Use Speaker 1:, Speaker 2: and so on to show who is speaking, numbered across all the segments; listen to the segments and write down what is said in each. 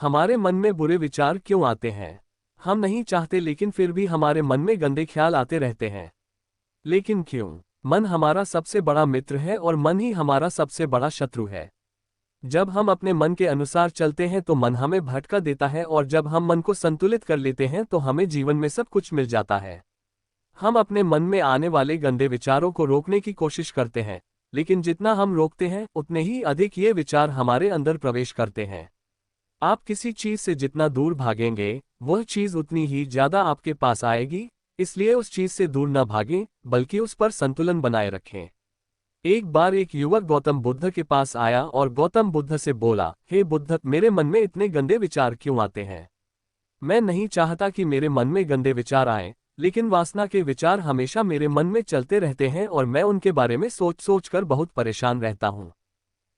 Speaker 1: हमारे मन में बुरे विचार क्यों आते हैं? हम नहीं चाहते लेकिन फिर भी हमारे मन में गंदे ख्याल आते रहते हैं। लेकिन क्यों? मन हमारा सबसे बड़ा मित्र है और मन ही हमारा सबसे बड़ा शत्रु है। जब हम अपने मन के अनुसार चलते हैं तो मन हमें भटका देता है, और जब हम मन को संतुलित कर लेते हैं तो हमें जीवन में सब कुछ मिल जाता है। हम अपने मन में आने वाले गंदे विचारों को रोकने की कोशिश करते हैं, लेकिन जितना हम रोकते हैं उतने ही अधिक ये विचार हमारे अंदर प्रवेश करते हैं। आप किसी चीज से जितना दूर भागेंगे, वह चीज उतनी ही ज्यादा आपके पास आएगी। इसलिए उस चीज से दूर न भागें, बल्कि उस पर संतुलन बनाए रखें। एक बार एक युवक गौतम बुद्ध के पास आया और गौतम बुद्ध से बोला, हे बुद्ध, मेरे मन में इतने गंदे विचार क्यों आते हैं? मैं नहीं चाहता कि मेरे मन में गंदे विचार आएं, लेकिन वासना के विचार हमेशा मेरे मन में चलते रहते हैं और मैं उनके बारे में सोच सोच कर बहुत परेशान रहता हूँ।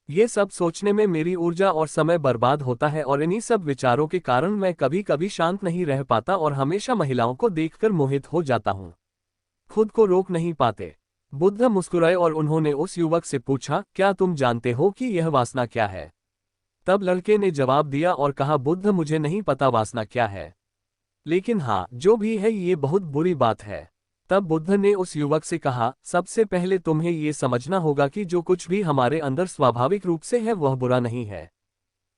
Speaker 1: ये सब सोचने में मेरी ऊर्जा और समय बर्बाद होता है, और इन्हीं सब विचारों के कारण मैं कभी कभी शांत नहीं रह पाता और हमेशा महिलाओं को देखकर मोहित हो जाता हूँ। खुद को रोक नहीं पाते। बुद्ध मुस्कुराए और उन्होंने उस युवक से पूछा, क्या तुम जानते हो कि यह वासना क्या है? तब लड़के ने जवाब दिया और कहा, बुद्ध, मुझे नहीं पता वासना क्या है, लेकिन हाँ, जो भी है ये बहुत बुरी बात है। तब बुद्ध ने उस युवक से कहा, सबसे पहले तुम्हें ये समझना होगा कि जो कुछ भी हमारे अंदर स्वाभाविक रूप से है वह बुरा नहीं है।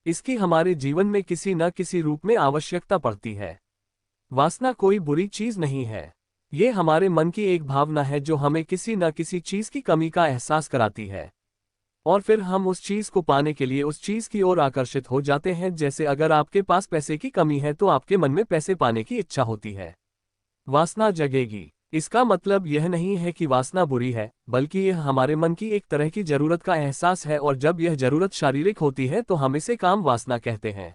Speaker 1: इसकी हमारे जीवन में किसी न किसी रूप में आवश्यकता पड़ती है। वासना कोई बुरी चीज नहीं है। ये हमारे मन की एक भावना है जो हमें किसी न किसी चीज की कमी का एहसास कराती है, और फिर हम उस चीज को पाने के लिए उस चीज की ओर आकर्षित हो जाते हैं। जैसे अगर आपके पास पैसे की कमी है तो आपके मन में पैसे पाने की इच्छा होती है। वासना जगेगी। इसका मतलब यह नहीं है कि वासना बुरी है, बल्कि यह हमारे मन की एक तरह की जरूरत का एहसास है, और जब यह जरूरत शारीरिक होती है तो हम इसे काम वासना कहते हैं।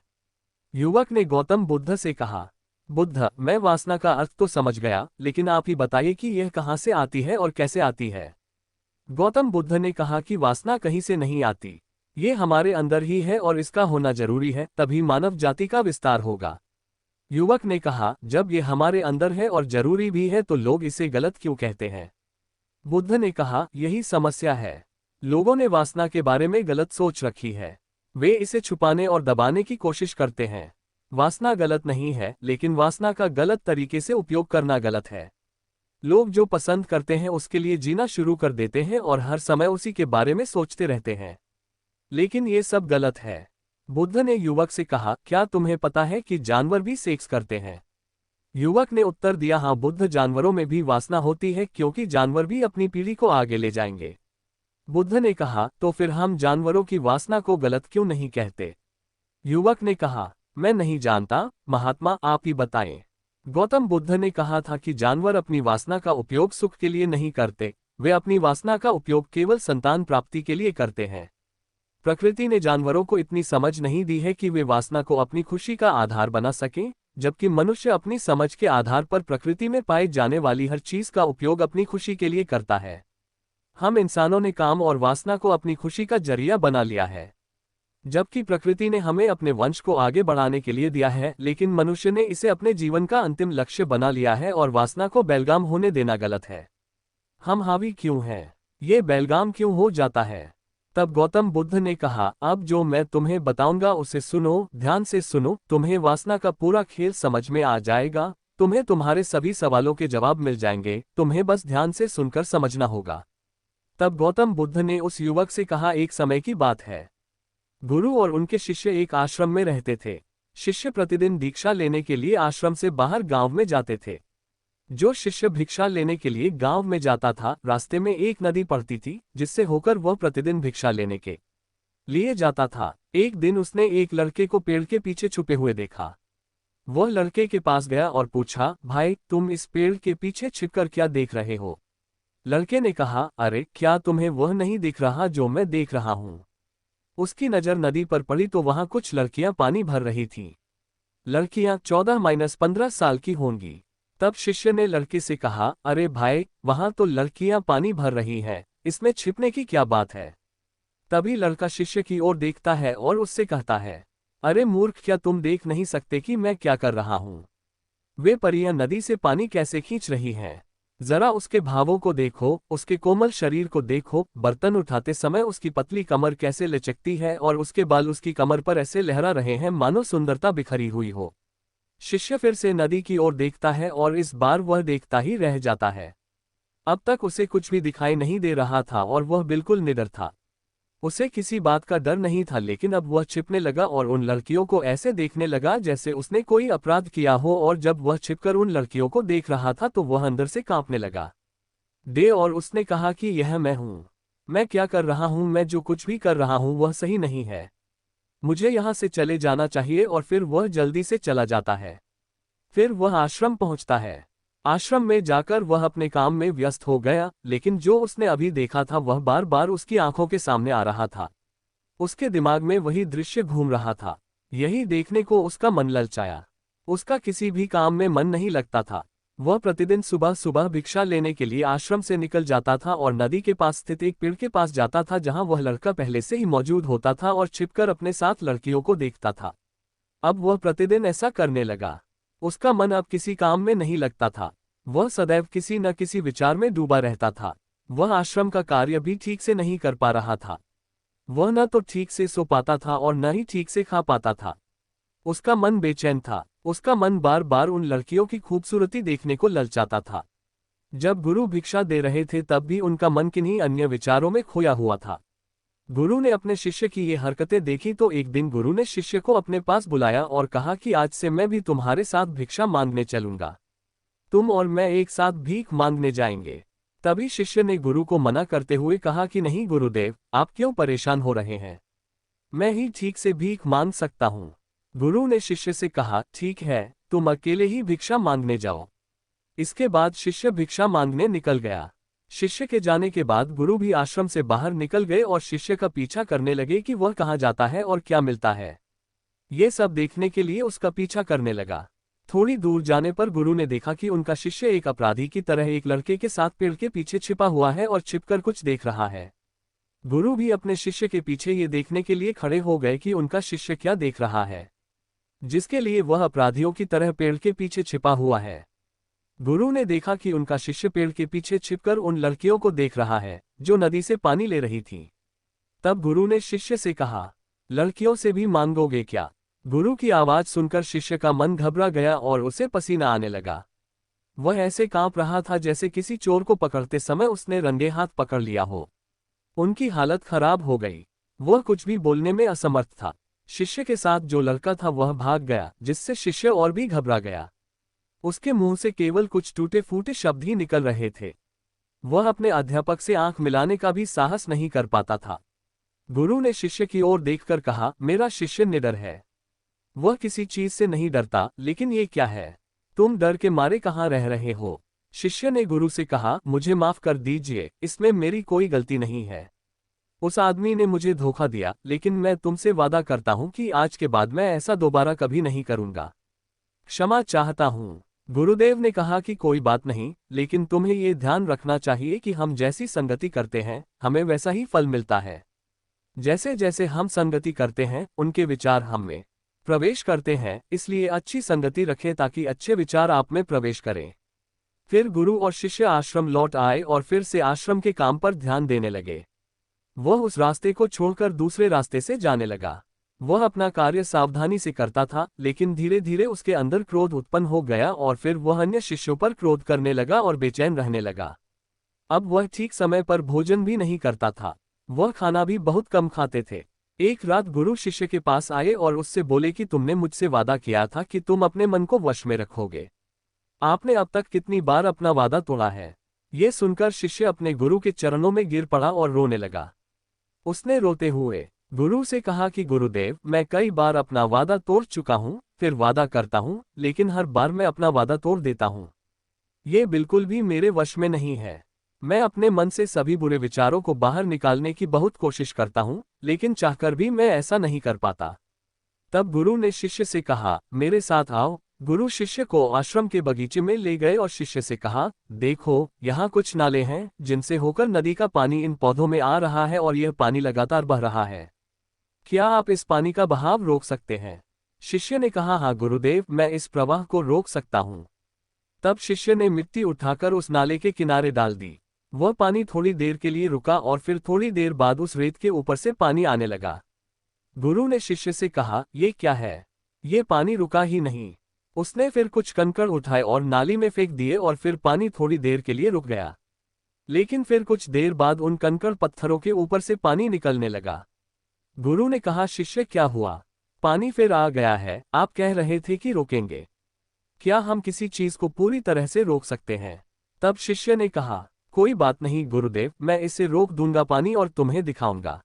Speaker 1: युवक ने गौतम बुद्ध से कहा, बुद्ध, मैं वासना का अर्थ तो समझ गया, लेकिन आप ही बताइए कि यह कहाँ से आती है और कैसे आती है। गौतम बुद्ध ने कहा कि वासना कहीं से नहीं आती, ये हमारे अंदर ही है और इसका होना जरूरी है, तभी मानव जाति का विस्तार होगा। युवक ने कहा, जब ये हमारे अंदर है और जरूरी भी है तो लोग इसे गलत क्यों कहते हैं? बुद्ध ने कहा, यही समस्या है। लोगों ने वासना के बारे में गलत सोच रखी है। वे इसे छुपाने और दबाने की कोशिश करते हैं। वासना गलत नहीं है, लेकिन वासना का गलत तरीके से उपयोग करना गलत है। लोग जो पसंद करते हैं उसके लिए जीना शुरू कर देते हैं और हर समय उसी के बारे में सोचते रहते हैं, लेकिन ये सब गलत है। बुद्ध ने युवक से कहा, क्या तुम्हें पता है कि जानवर भी सेक्स करते हैं? युवक ने उत्तर दिया, हाँ बुद्ध, जानवरों में भी वासना होती है, क्योंकि जानवर भी अपनी पीढ़ी को आगे ले जाएंगे। बुद्ध ने कहा, तो फिर हम जानवरों की वासना को गलत क्यों नहीं कहते? युवक ने कहा, मैं नहीं जानता महात्मा, आप ही बताएं। गौतम बुद्ध ने कहा था कि जानवर अपनी वासना का उपयोग सुख के लिए नहीं करते, वे अपनी वासना का उपयोग केवल संतान प्राप्ति के लिए करते हैं। प्रकृति ने जानवरों को इतनी समझ नहीं दी है कि वे वासना को अपनी खुशी का आधार बना सकें, जबकि मनुष्य अपनी समझ के आधार पर प्रकृति में पाई जाने वाली हर चीज का उपयोग अपनी खुशी के लिए करता है। हम इंसानों ने काम और वासना को अपनी खुशी का जरिया बना लिया है, जबकि प्रकृति ने हमें अपने वंश को आगे बढ़ाने के लिए दिया है, लेकिन मनुष्य ने इसे अपने जीवन का अंतिम लक्ष्य बना लिया है, और वासना को बेलगाम होने देना गलत है। हम हावी क्यों हैं? ये बेलगाम क्यों हो जाता है? तब गौतम बुद्ध ने कहा, अब जो मैं तुम्हें बताऊंगा उसे सुनो, ध्यान से सुनो, तुम्हें वासना का पूरा खेल समझ में आ जाएगा। तुम्हें तुम्हारे सभी सवालों के जवाब मिल जाएंगे, तुम्हें बस ध्यान से सुनकर समझना होगा। तब गौतम बुद्ध ने उस युवक से कहा, एक समय की बात है। गुरु और उनके शिष्य एक आश्रम में रहते थे। शिष्य प्रतिदिन दीक्षा लेने के लिए आश्रम से बाहर गांव में जाते थे। जो शिष्य भिक्षा लेने के लिए गांव में जाता था, रास्ते में एक नदी पड़ती थी, जिससे होकर वह प्रतिदिन भिक्षा लेने के लिए जाता था। एक दिन उसने एक लड़के को पेड़ के पीछे छुपे हुए देखा। वह लड़के के पास गया और पूछा, भाई, तुम इस पेड़ के पीछे छिपकर क्या देख रहे हो? लड़के ने कहा, अरे, क्या तुम्हें वह नहीं दिख रहा जो मैं देख रहा हूं? उसकी नजर नदी पर पड़ी तो वहां कुछ लड़कियां पानी भर रही थीं। लड़कियां 14-15 साल की होंगी। तब शिष्य ने लड़के से कहा, अरे भाई, वहां तो लड़कियां पानी भर रही हैं, इसमें छिपने की क्या बात है? तभी लड़का शिष्य की ओर देखता है और उससे कहता है, अरे मूर्ख, क्या तुम देख नहीं सकते कि मैं क्या कर रहा हूं? वे परियां नदी से पानी कैसे खींच रही हैं? जरा उसके भावों को देखो, उसके कोमल शरीर को देखो, बर्तन उठाते समय उसकी पतली कमर कैसे लचकती है और उसके बाल उसकी कमर पर ऐसे लहरा रहे हैं मानो सुंदरता बिखरी हुई हो। शिष्य फिर से नदी की ओर देखता है और इस बार वह देखता ही रह जाता है। अब तक उसे कुछ भी दिखाई नहीं दे रहा था और वह बिल्कुल निडर था। उसे किसी बात का डर नहीं था, लेकिन अब वह छिपने लगा और उन लड़कियों को ऐसे देखने लगा जैसे उसने कोई अपराध किया हो, और जब वह छिपकर उन लड़कियों को देख रहा था तो वह अंदर से कांपने लगा। और उसने कहा कि यह मैं हूं। मैं क्या कर रहा हूं? मैं जो कुछ भी कर रहा हूं वह सही नहीं है। मुझे यहां से चले जाना चाहिए। और फिर वह जल्दी से चला जाता है। फिर वह आश्रम पहुंचता है। आश्रम में जाकर वह अपने काम में व्यस्त हो गया, लेकिन जो उसने अभी देखा था वह बार बार उसकी आंखों के सामने आ रहा था। उसके दिमाग में वही दृश्य घूम रहा था। यही देखने को उसका मन ललचाया। उसका किसी भी काम में मन नहीं लगता था। वह प्रतिदिन सुबह सुबह भिक्षा लेने के लिए आश्रम से निकल जाता था और नदी के पास स्थित एक पेड़ के पास जाता था जहां वह लड़का पहले से ही मौजूद होता था और छिपकर अपने साथ लड़कियों को देखता था। अब वह प्रतिदिन ऐसा करने लगा। उसका मन अब किसी काम में नहीं लगता था। वह सदैव किसी न किसी विचार में डूबा रहता था। वह आश्रम का कार्य भी ठीक से नहीं कर पा रहा था। वह न तो ठीक से सो पाता था और न ही ठीक से खा पाता था। उसका मन बेचैन था। उसका मन बार बार उन लड़कियों की खूबसूरती देखने को ललचाता था। जब गुरु भिक्षा दे रहे थे तब भी उनका मन किन्हीं अन्य विचारों में खोया हुआ था। गुरु ने अपने शिष्य की ये हरकतें देखी तो एक दिन गुरु ने शिष्य को अपने पास बुलाया और कहा कि आज से मैं भी तुम्हारे साथ भिक्षा मांगने चलूंगा। तुम और मैं एक साथ भीख मांगने जाएंगे। तभी शिष्य ने गुरु को मना करते हुए कहा कि नहीं गुरुदेव, आप क्यों परेशान हो रहे हैं? मैं ही ठीक से भीख मांग सकता हूँ। गुरु ने शिष्य से कहा, ठीक है, तुम अकेले ही भिक्षा मांगने जाओ। इसके बाद शिष्य भिक्षा मांगने निकल गया। शिष्य के जाने के बाद गुरु भी आश्रम से बाहर निकल गए और शिष्य का पीछा करने लगे कि वह कहाँ जाता है और क्या मिलता है। ये सब देखने के लिए उसका पीछा करने लगा। थोड़ी दूर जाने पर गुरु ने देखा कि उनका शिष्य एक अपराधी की तरह एक लड़के के साथ पेड़ के पीछे छिपा हुआ है और छिपकर कुछ देख रहा है। गुरु भी अपने शिष्य के पीछे ये देखने के लिए खड़े हो गए कि उनका शिष्य क्या देख रहा है, जिसके लिए वह अपराधियों की तरह पेड़ के पीछे छिपा हुआ है। गुरु ने देखा कि उनका शिष्य पेड़ के पीछे छिपकर उन लड़कियों को देख रहा है जो नदी से पानी ले रही थीं। तब गुरु ने शिष्य से कहा, लड़कियों से भी मांगोगे क्या? गुरु की आवाज सुनकर शिष्य का मन घबरा गया और उसे पसीना आने लगा। वह ऐसे कांप रहा था जैसे किसी चोर को पकड़ते समय उसने रंगे हाथ पकड़ लिया हो। उनकी हालत खराब हो गई। वह कुछ भी बोलने में असमर्थ था। शिष्य के साथ जो लड़का था वह भाग गया, जिससे शिष्य और भी घबरा गया। उसके मुंह से केवल कुछ टूटे फूटे शब्द ही निकल रहे थे। वह अपने अध्यापक से आंख मिलाने का भी साहस नहीं कर पाता था। गुरु ने शिष्य की ओर देखकर कहा, मेरा शिष्य निडर है। वह किसी चीज से नहीं डरता, लेकिन ये क्या है? तुम डर के मारे कहाँ रह रहे हो? शिष्य ने गुरु से कहा, मुझे माफ कर दीजिए, इसमें मेरी कोई गलती नहीं है। उस आदमी ने मुझे धोखा दिया, लेकिन मैं तुमसे वादा करता हूं कि आज के बाद मैं ऐसा दोबारा कभी नहीं करूंगा। क्षमा चाहता हूं। गुरुदेव ने कहा कि कोई बात नहीं, लेकिन तुम्हें ये ध्यान रखना चाहिए कि हम जैसी संगति करते हैं हमें वैसा ही फल मिलता है। जैसे जैसे हम संगति करते हैं उनके विचार हम में प्रवेश करते हैं, इसलिए अच्छी संगति रखें ताकि अच्छे विचार आप में प्रवेश करें। फिर गुरु और शिष्य आश्रम लौट आए और फिर से आश्रम के काम पर ध्यान देने लगे। वह उस रास्ते को छोड़कर दूसरे रास्ते से जाने लगा। वह अपना कार्य सावधानी से करता था, लेकिन धीरे धीरे उसके अंदर क्रोध उत्पन्न हो गया और फिर वह अन्य शिष्यों पर क्रोध करने लगा और बेचैन रहने लगा। अब वह ठीक समय पर भोजन भी नहीं करता था। वह खाना भी बहुत कम खाते थे। एक रात गुरु शिष्य के पास आए और उससे बोले कि तुमने मुझसे वादा किया था कि तुम अपने मन को वश में रखोगे। आपने अब तक कितनी बार अपना वादा तोड़ा है? ये सुनकर शिष्य अपने गुरु के चरणों में गिर पड़ा और रोने लगा। उसने रोते हुए गुरु से कहा कि गुरुदेव, मैं कई बार अपना वादा तोड़ चुका हूँ, फिर वादा करता हूँ, लेकिन हर बार मैं अपना वादा तोड़ देता हूँ। ये बिल्कुल भी मेरे वश में नहीं है। मैं अपने मन से सभी बुरे विचारों को बाहर निकालने की बहुत कोशिश करता हूँ, लेकिन चाहकर भी मैं ऐसा नहीं कर पाता। तब गुरु ने शिष्य से कहा, मेरे साथ आओ। गुरु शिष्य को आश्रम के बगीचे में ले गए और शिष्य से कहा, देखो, यहाँ कुछ नाले हैं जिनसे होकर नदी का पानी इन पौधों में आ रहा है और यह पानी लगातार बह रहा है। क्या आप इस पानी का बहाव रोक सकते हैं? शिष्य ने कहा, हाँ गुरुदेव, मैं इस प्रवाह को रोक सकता हूँ। तब शिष्य ने मिट्टी उठाकर उस नाले के किनारे डाल दी। वह पानी थोड़ी देर के लिए रुका और फिर थोड़ी देर बाद उस रेत के ऊपर से पानी आने लगा। गुरु ने शिष्य से कहा, ये क्या है? ये पानी रुका ही नहीं। उसने फिर कुछ कंकड़ उठाए और नाली में फेंक दिए और फिर पानी थोड़ी देर के लिए रुक गया। लेकिन फिर कुछ देर बाद उन कंकड़ पत्थरों के ऊपर से पानी निकलने लगा। गुरु ने कहा, शिष्य क्या हुआ? पानी फिर आ गया है। आप कह रहे थे कि रोकेंगे। क्या हम किसी चीज को पूरी तरह से रोक सकते हैं? तब शिष्य ने कहा, कोई बात नहीं गुरुदेव, मैं इसे रोक दूंगा पानी और तुम्हें दिखाऊंगा।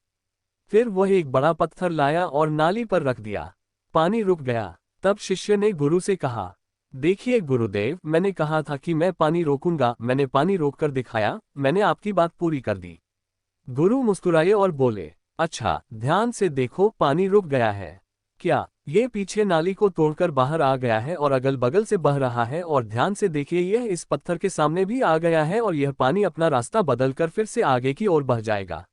Speaker 1: फिर वह एक बड़ा पत्थर लाया और नाली पर रख दिया। पानी रुक गया। तब शिष्य ने गुरु से कहा, देखिए गुरुदेव, मैंने कहा था कि मैं पानी रोकूंगा, मैंने पानी रोककर दिखाया, मैंने आपकी बात पूरी कर दी। गुरु मुस्कुराए और बोले, अच्छा, ध्यान से देखो, पानी रुक गया है। क्या ये पीछे नाली को तोड़कर बाहर आ गया है और अगल बगल से बह रहा है? और ध्यान से देखिए, यह इस पत्थर के सामने भी आ गया है और यह पानी अपना रास्ता बदलकर फिर से आगे की ओर बह जाएगा।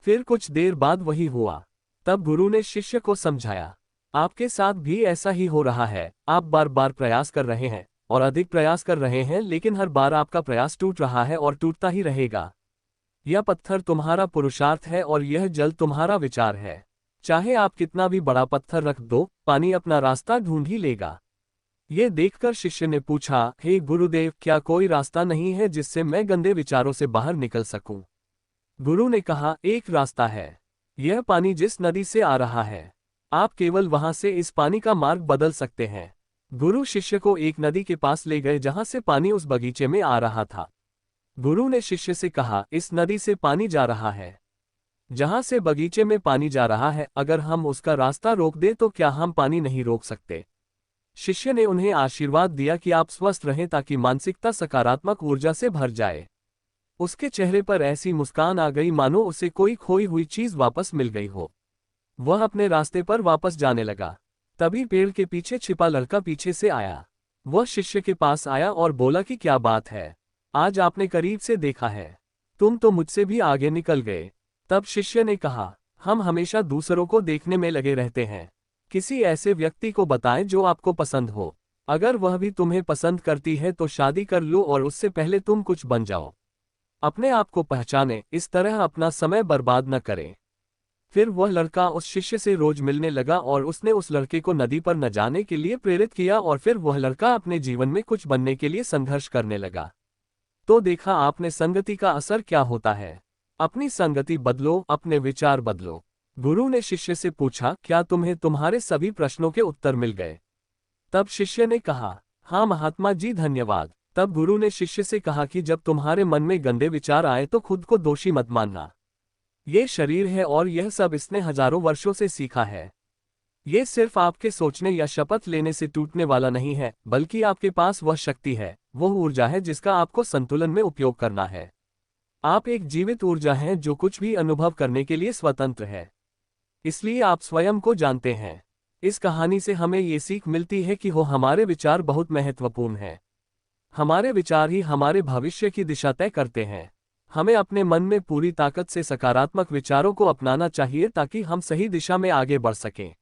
Speaker 1: फिर कुछ देर बाद वही हुआ। तब गुरु ने शिष्य को समझाया, आपके साथ भी ऐसा ही हो रहा है। आप बार बार प्रयास कर रहे हैं और अधिक प्रयास कर रहे हैं, लेकिन हर बार आपका प्रयास टूट रहा है और टूटता ही रहेगा। यह पत्थर तुम्हारा पुरुषार्थ है और यह जल तुम्हारा विचार है। चाहे आप कितना भी बड़ा पत्थर रख दो, पानी अपना रास्ता ढूंढ ही लेगा। ये देखकर शिष्य ने पूछा, हे गुरुदेव, क्या कोई रास्ता नहीं है जिससे मैं गंदे विचारों से बाहर निकल सकूं? गुरु ने कहा, एक रास्ता है। यह पानी जिस नदी से आ रहा है, आप केवल वहां से इस पानी का मार्ग बदल सकते हैं। गुरु शिष्य को एक नदी के पास ले गए जहां से पानी उस बगीचे में आ रहा था। गुरु ने शिष्य से कहा, इस नदी से पानी जा रहा है। जहां से बगीचे में पानी जा रहा है, अगर हम उसका रास्ता रोक दें तो क्या हम पानी नहीं रोक सकते? शिष्य ने उन्हें आशीर्वाद दिया कि आप स्वस्थ रहें ताकि मानसिकता सकारात्मक ऊर्जा से भर जाए। उसके चेहरे पर ऐसी मुस्कान आ गई मानो उसे कोई खोई हुई चीज वापस मिल गई हो। वह अपने रास्ते पर वापस जाने लगा। तभी पेड़ के पीछे छिपा लड़का पीछे से आया। वह शिष्य के पास आया और बोला कि क्या बात है, आज आपने करीब से देखा है, तुम तो मुझसे भी आगे निकल गए। तब शिष्य ने कहा, हम हमेशा दूसरों को देखने में लगे रहते हैं। किसी ऐसे व्यक्ति को बताएं जो आपको पसंद हो। अगर वह भी तुम्हें पसंद करती है तो शादी कर लो और उससे पहले तुम कुछ बन जाओ। अपने आप को पहचानें, इस तरह अपना समय बर्बाद न करें। फिर वह लड़का उस शिष्य से रोज मिलने लगा और उसने उस लड़के को नदी पर न जाने के लिए प्रेरित किया और फिर वह लड़का अपने जीवन में कुछ बनने के लिए संघर्ष करने लगा। तो देखा आपने संगति का असर क्या होता है। अपनी संगति बदलो, अपने विचार बदलो। गुरु ने शिष्य से पूछा, क्या तुम्हें तुम्हारे सभी प्रश्नों के उत्तर मिल गए? तब शिष्य ने कहा, हाँ महात्मा जी, धन्यवाद। तब गुरु ने शिष्य से कहा कि जब तुम्हारे मन में गंदे विचार आए तो खुद को दोषी मत मानना। ये शरीर है और यह सब इसने हजारों वर्षों से सीखा है। ये सिर्फ आपके सोचने या शपथ लेने से टूटने वाला नहीं है, बल्कि आपके पास वह शक्ति है, वह ऊर्जा है जिसका आपको संतुलन में उपयोग करना है। आप एक जीवित ऊर्जा हैं जो कुछ भी अनुभव करने के लिए स्वतंत्र है। इसलिए आप स्वयं को जानते हैं। इस कहानी से हमें ये सीख मिलती है कि हमारे विचार बहुत महत्वपूर्ण हैं। हमारे विचार ही हमारे भविष्य की दिशा तय करते हैं। हमें अपने मन में पूरी ताकत से सकारात्मक विचारों को अपनाना चाहिए ताकि हम सही दिशा में आगे बढ़ सकें।